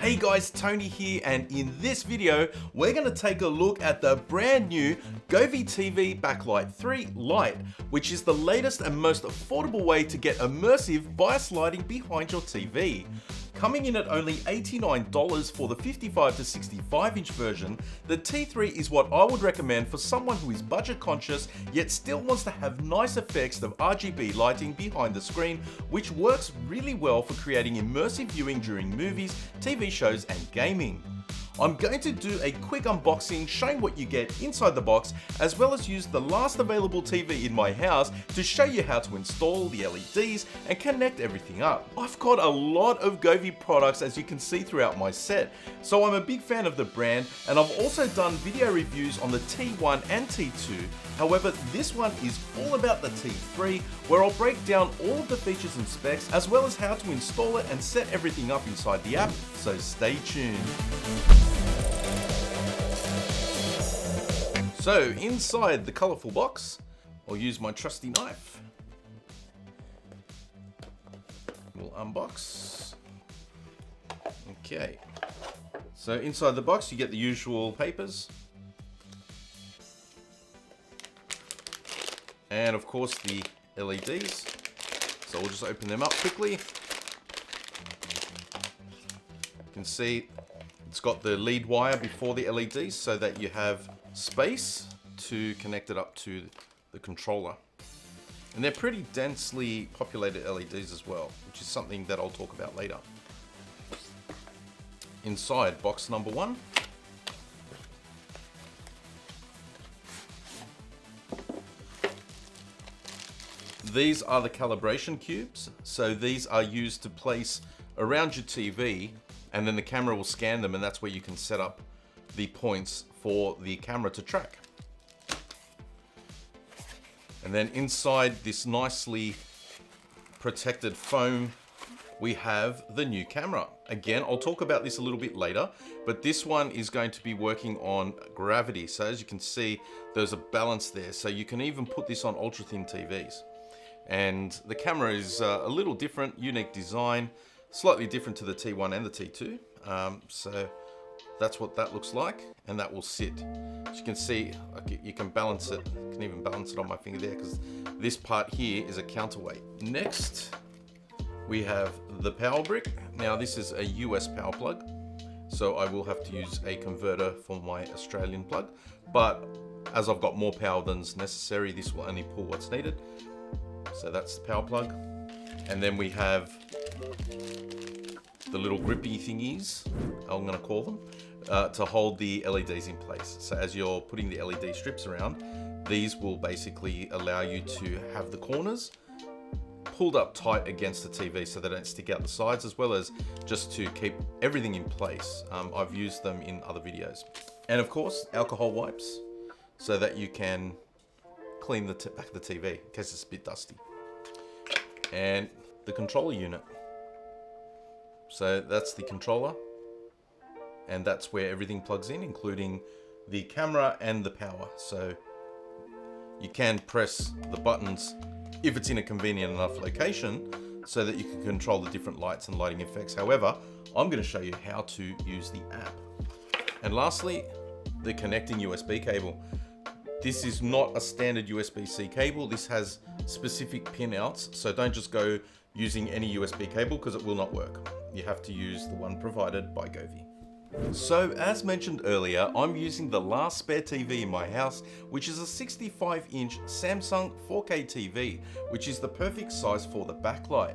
Hey guys, Tony here, and in this video, we're going to take a look at the brand new Govee TV Backlight 3 Lite, which is the latest and most affordable way to get immersive bias lighting behind your TV. Coming in at only $89 for the 55 to 65 inch version, the T3 is what I would recommend for someone who is budget conscious yet still wants to have nice effects of RGB lighting behind the screen, which works really well for creating immersive viewing during movies, TV shows and gaming. I'm going to do a quick unboxing showing what you get inside the box, as well as use the last available TV in my house to show you how to install the LEDs and connect everything up. I've got a lot of Govee products, as you can see throughout my set, so I'm a big fan of the brand, and I've also done video reviews on the T1 and T2. However, this one is all about the T3, where I'll break down all of the features and specs, as well as how to install it and set everything up inside the app, so stay tuned. So inside the colourful box, I'll use my trusty knife. We'll unbox. Okay. So inside the box you get the usual papers. And of course the LEDs. So we'll just open them up quickly. You can see it's got the lead wire before the LEDs so that you have space to connect it up to the controller. And they're pretty densely populated LEDs as well, which is something that I'll talk about later. Inside box number one, these are the calibration cubes. So these are used to place around your TV, and then the camera will scan them, and that's where you can set up the points for the camera to track. And then inside this nicely protected foam, we have the new camera. Again, I'll talk about this a little bit later, but this one is going to be working on gravity. So as you can see, there's a balance there. So you can even put this on ultra thin TVs. And the camera is a little different, unique design, slightly different to the T1 and the T2. So that's what that looks like, and that will sit. As you can see, you can balance it. I can even balance it on my finger there, because this part here is a counterweight. Next, we have the power brick. Now this is a US power plug, so I will have to use a converter for my Australian plug, but as I've got more power than's necessary, this will only pull what's needed. So that's the power plug. And then we have the little grippy thingies, I'm gonna call them, to hold the LEDs in place. So as you're putting the LED strips around, these will basically allow you to have the corners pulled up tight against the TV so they don't stick out the sides, as well as just to keep everything in place. I've used them in other videos. And of course, alcohol wipes, so that you can clean the back of the TV in case it's a bit dusty. And the controller unit. So that's the controller, and that's where everything plugs in, including the camera and the power. So you can press the buttons if it's in a convenient enough location so that you can control the different lights and lighting effects. However, I'm going to show you how to use the app. And lastly, the connecting USB cable. This is not a standard USB-C cable. This has specific pin outs, so don't just go using any USB cable, because it will not work. You have to use the one provided by Govee. So as mentioned earlier, I'm using the last spare TV in my house, which is a 65-inch Samsung 4K TV, which is the perfect size for the backlight.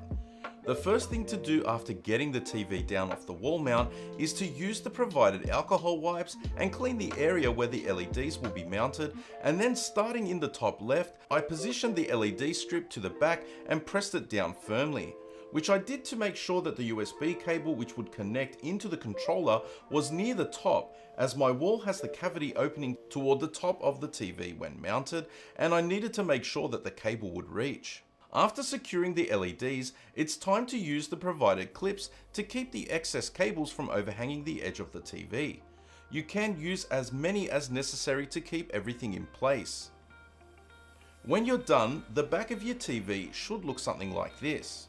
The first thing to do after getting the TV down off the wall mount is to use the provided alcohol wipes and clean the area where the LEDs will be mounted, and then starting in the top left, I positioned the LED strip to the back and pressed it down firmly, which I did to make sure that the USB cable which would connect into the controller was near the top, as my wall has the cavity opening toward the top of the TV when mounted, and I needed to make sure that the cable would reach. After securing the LEDs, it's time to use the provided clips to keep the excess cables from overhanging the edge of the TV. You can use as many as necessary to keep everything in place. When you're done, the back of your TV should look something like this.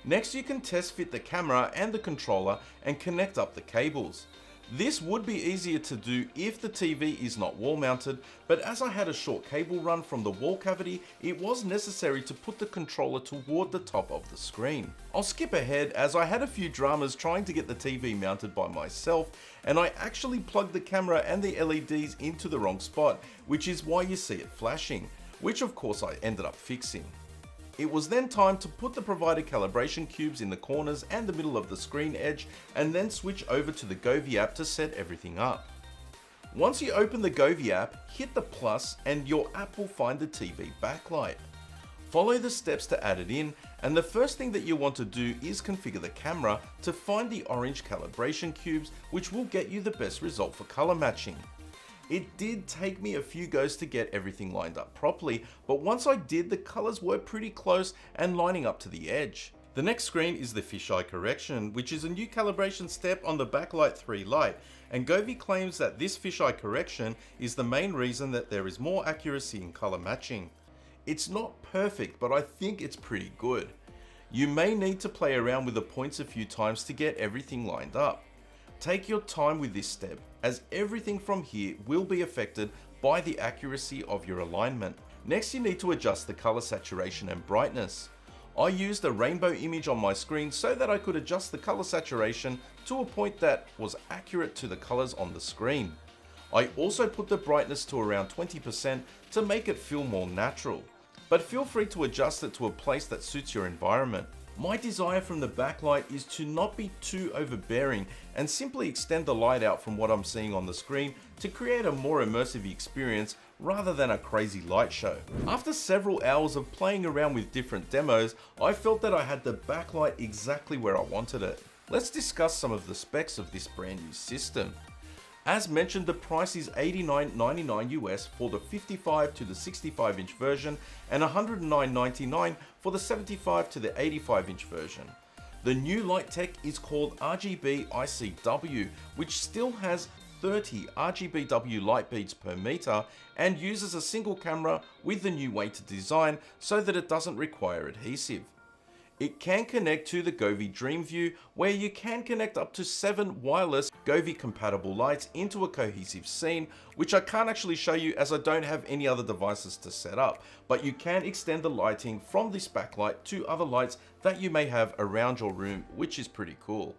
Next, you can test fit the camera and the controller and connect up the cables. This would be easier to do if the TV is not wall mounted, but as I had a short cable run from the wall cavity, it was necessary to put the controller toward the top of the screen. I'll skip ahead as I had a few dramas trying to get the TV mounted by myself, and I actually plugged the camera and the LEDs into the wrong spot, which is why you see it flashing, which of course I ended up fixing. It was then time to put the provided calibration cubes in the corners and the middle of the screen edge, and then switch over to the Govee app to set everything up. Once you open the Govee app, hit the plus and your app will find the TV backlight. Follow the steps to add it in, and the first thing that you want to do is configure the camera to find the orange calibration cubes, which will get you the best result for color matching. It did take me a few goes to get everything lined up properly, but once I did, the colors were pretty close and lining up to the edge. The next screen is the fisheye correction, which is a new calibration step on the Backlight 3 Lite, and Govee claims that this fisheye correction is the main reason that there is more accuracy in color matching. It's not perfect, but I think it's pretty good. You may need to play around with the points a few times to get everything lined up. Take your time with this step, as everything from here will be affected by the accuracy of your alignment. Next, you need to adjust the color saturation and brightness. I used a rainbow image on my screen so that I could adjust the color saturation to a point that was accurate to the colors on the screen. I also put the brightness to around 20% to make it feel more natural, but feel free to adjust it to a place that suits your environment. My desire from the backlight is to not be too overbearing and simply extend the light out from what I'm seeing on the screen to create a more immersive experience rather than a crazy light show. After several hours of playing around with different demos, I felt that I had the backlight exactly where I wanted it. Let's discuss some of the specs of this brand new system. As mentioned, the price is $89.99 US for the 55 to the 65 inch version and $109.99 for the 75 to the 85 inch version. The new light tech is called RGB ICW, which still has 30 RGBW light beads per meter and uses a single camera with the new weighted design so that it doesn't require adhesive. It can connect to the Govee DreamView, where you can connect up to 7 wireless Govee compatible lights into a cohesive scene, which I can't actually show you as I don't have any other devices to set up, but you can extend the lighting from this backlight to other lights that you may have around your room, which is pretty cool.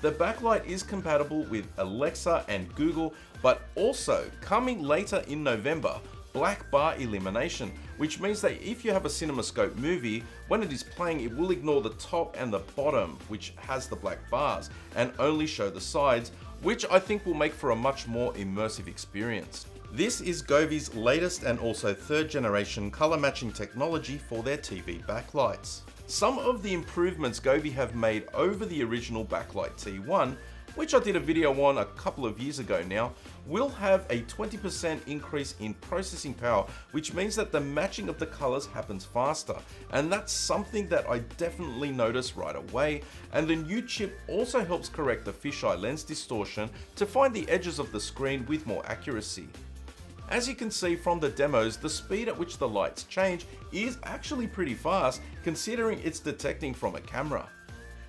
The backlight is compatible with Alexa and Google, but also coming later in November, black bar elimination, which means that if you have a CinemaScope movie, when it is playing it will ignore the top and the bottom, which has the black bars, and only show the sides, which I think will make for a much more immersive experience. This is Govee's latest and also third generation color matching technology for their TV backlights. Some of the improvements Govee have made over the original Backlight T1, which I did a video on a couple of years ago now, will have a 20% increase in processing power, which means that the matching of the colors happens faster, and that's something that I definitely noticed right away. And the new chip also helps correct the fisheye lens distortion to find the edges of the screen with more accuracy. As you can see from the demos, the speed at which the lights change is actually pretty fast considering it's detecting from a camera.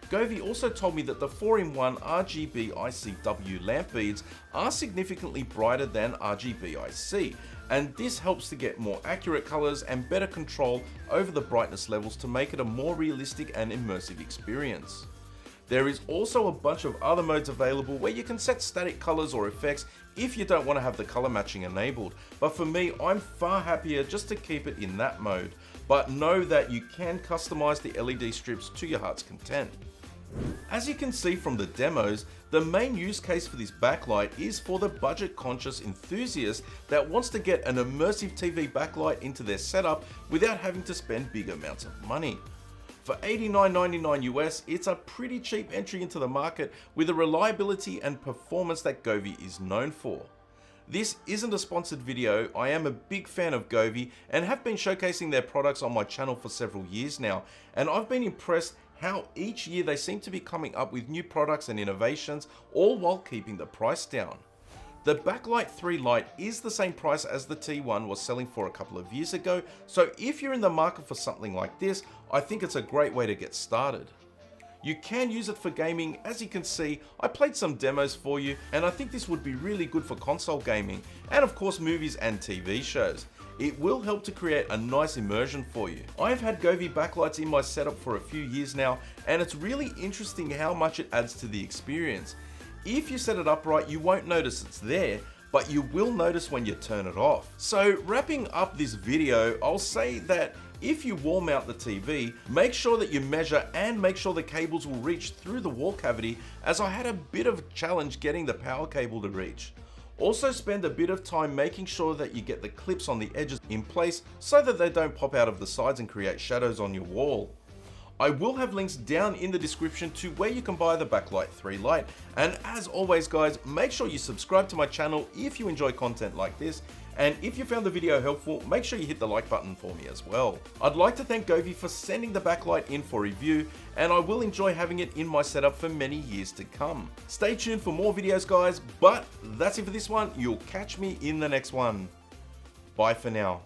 Govee also told me that the 4-in-1 RGB ICW lamp beads are significantly brighter than RGB IC, and this helps to get more accurate colors and better control over the brightness levels to make it a more realistic and immersive experience. There is also a bunch of other modes available where you can set static colors or effects if you don't want to have the color matching enabled, but for me, I'm far happier just to keep it in that mode, but know that you can customize the LED strips to your heart's content. As you can see from the demos, the main use case for this backlight is for the budget-conscious enthusiast that wants to get an immersive TV backlight into their setup without having to spend big amounts of money. For $89.99 US, it's a pretty cheap entry into the market with the reliability and performance that Govee is known for. This isn't a sponsored video. I am a big fan of Govee and have been showcasing their products on my channel for several years now, and I've been impressed how each year they seem to be coming up with new products and innovations, all while keeping the price down. The Backlight 3 Lite is the same price as the T1 was selling for a couple of years ago, so if you're in the market for something like this, I think it's a great way to get started. You can use it for gaming. As you can see, I played some demos for you, and I think this would be really good for console gaming, and of course movies and TV shows. It will help to create a nice immersion for you. I've had Govee backlights in my setup for a few years now, and it's really interesting how much it adds to the experience. If you set it up right, you won't notice it's there, but you will notice when you turn it off. So wrapping up this video, I'll say that if you wall mount the TV, make sure that you measure and make sure the cables will reach through the wall cavity, as I had a bit of a challenge getting the power cable to reach. Also spend a bit of time making sure that you get the clips on the edges in place so that they don't pop out of the sides and create shadows on your wall. I will have links down in the description to where you can buy the Backlight 3 Lite, and as always guys, make sure you subscribe to my channel if you enjoy content like this, and if you found the video helpful, make sure you hit the like button for me as well. I'd like to thank Govee for sending the Backlight in for review, and I will enjoy having it in my setup for many years to come. Stay tuned for more videos guys, but that's it for this one. You'll catch me in the next one. Bye for now.